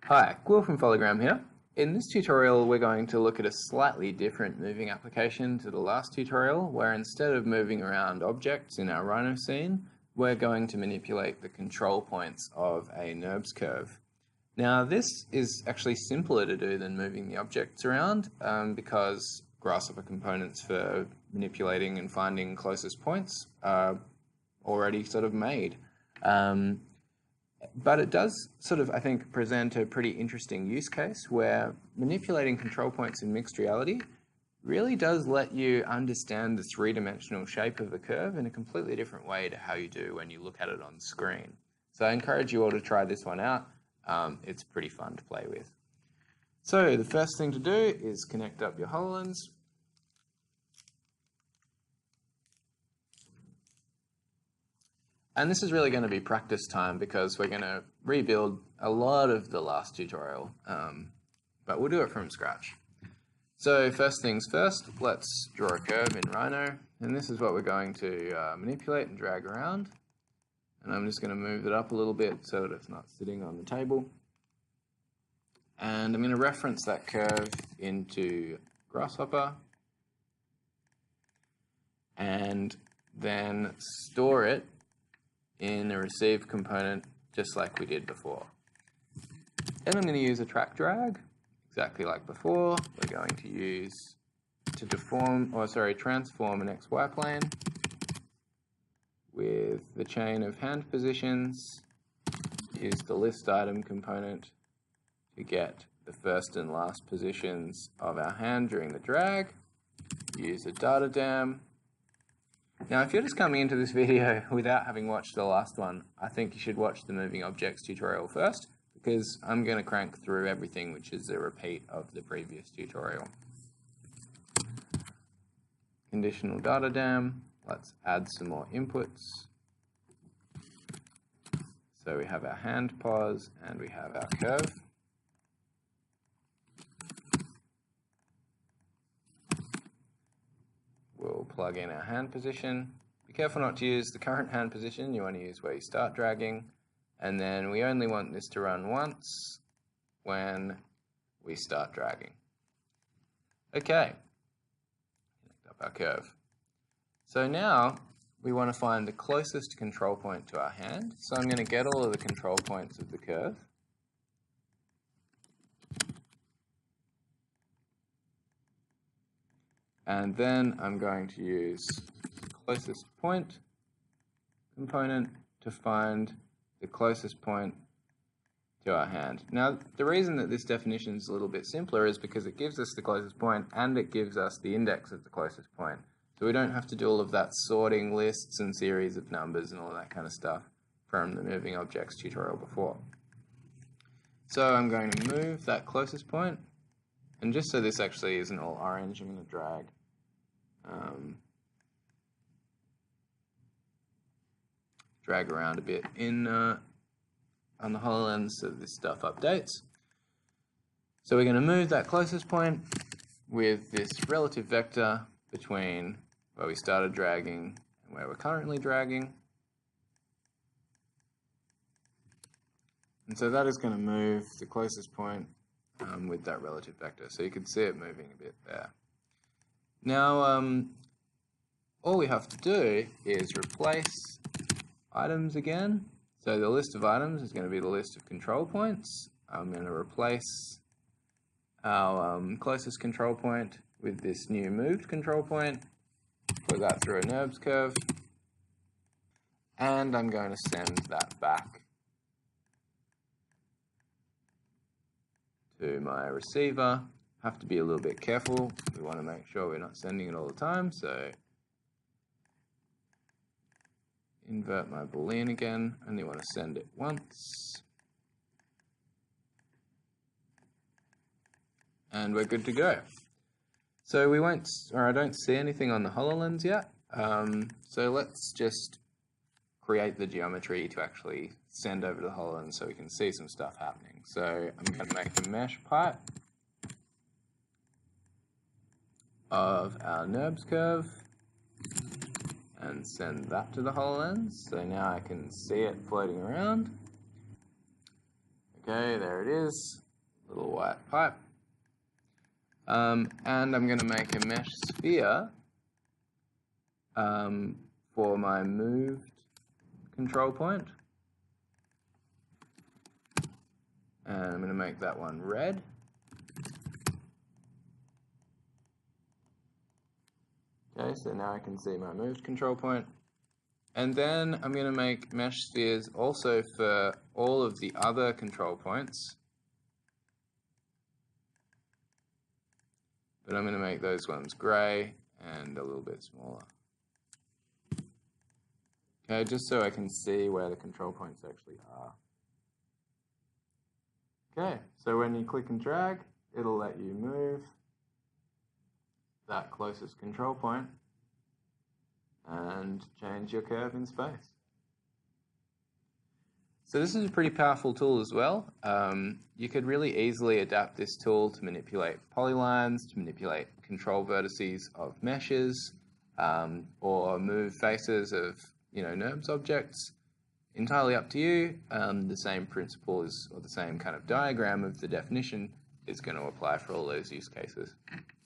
Hi, Will from Fologram here. In this tutorial we're going to look at a slightly different moving application to the last tutorial, where instead of moving around objects in our Rhino scene, we're going to manipulate the control points of a NURBS curve. Now this is actually simpler to do than moving the objects around because Grasshopper components for manipulating and finding closest points are already sort of made. But it does sort of, I think, present a pretty interesting use case where manipulating control points in mixed reality really does let you understand the three-dimensional shape of the curve in a completely different way to how you do when you look at it on screen. So I encourage you all to try this one out. It's pretty fun to play with. So the first thing to do is connect up your HoloLens. And this is really going to be practice time because we're going to rebuild a lot of the last tutorial, but we'll do it from scratch. So first things first, let's draw a curve in Rhino, and this is what we're going to manipulate and drag around. And I'm just going to move it up a little bit so that it's not sitting on the table. And I'm going to reference that curve into Grasshopper, and then store it in a receive component just like we did before. Then I'm going to use a track drag exactly like before. We're going to use to transform an XY plane with the chain of hand positions. Use the list item component to get the first and last positions of our hand during the drag. Use a data dam. Now, if you're just coming into this video without having watched the last one, I think you should watch the moving objects tutorial first, because I'm going to crank through everything which is a repeat of the previous tutorial. Conditional data dam. Let's add some more inputs. So we have our hand pos and we have our curve. We'll plug in our hand position. Be careful not to use the current hand position. You want to use where you start dragging. And then we only want this to run once when we start dragging. Okay. Connect up our curve. So now we want to find the closest control point to our hand. So I'm going to get all of the control points of the curve. And then I'm going to use the closest point component to find the closest point to our hand. Now, the reason that this definition is a little bit simpler is because it gives us the closest point and it gives us the index of the closest point. So we don't have to do all of that sorting lists and series of numbers and all that kind of stuff from the moving objects tutorial before. So I'm going to move that closest point. And just so this actually isn't all orange, I'm going to drag around a bit on the HoloLens so this stuff updates. So we're going to move that closest point with this relative vector between where we started dragging and where we're currently dragging. And so that is going to move the closest point with that relative vector. So you can see it moving a bit there. Now, all we have to do is replace items again. So the list of items is going to be the list of control points. I'm going to replace our closest control point with this new moved control point. Put that through a NURBS curve. And I'm going to send that back to my receiver. Have to be a little bit careful. We want to make sure we're not sending it all the time. So invert my Boolean again. Only want to send it once. And we're good to go. So we won't, or I don't see anything on the HoloLens yet. So let's just create the geometry to actually send over to the HoloLens so we can see some stuff happening. So I'm going to make a mesh pipe of our NURBS curve and send that to the HoloLens. So now I can see it floating around. Okay, there it is, little white pipe. And I'm going to make a mesh sphere for my moved control point. And I'm going to make that one red. Okay, so now I can see my moved control point. And then I'm going to make mesh spheres also for all of the other control points. But I'm going to make those ones grey and a little bit smaller. Okay, just so I can see where the control points actually are. Okay, so when you click and drag, it'll let you move that closest control point and change your curve in space. So this is a pretty powerful tool as well. You could really easily adapt this tool to manipulate polylines, to manipulate control vertices of meshes, or move faces of NURBS objects. Entirely up to you. The same principle is, or the same kind of diagram of the definition is going to apply for all those use cases.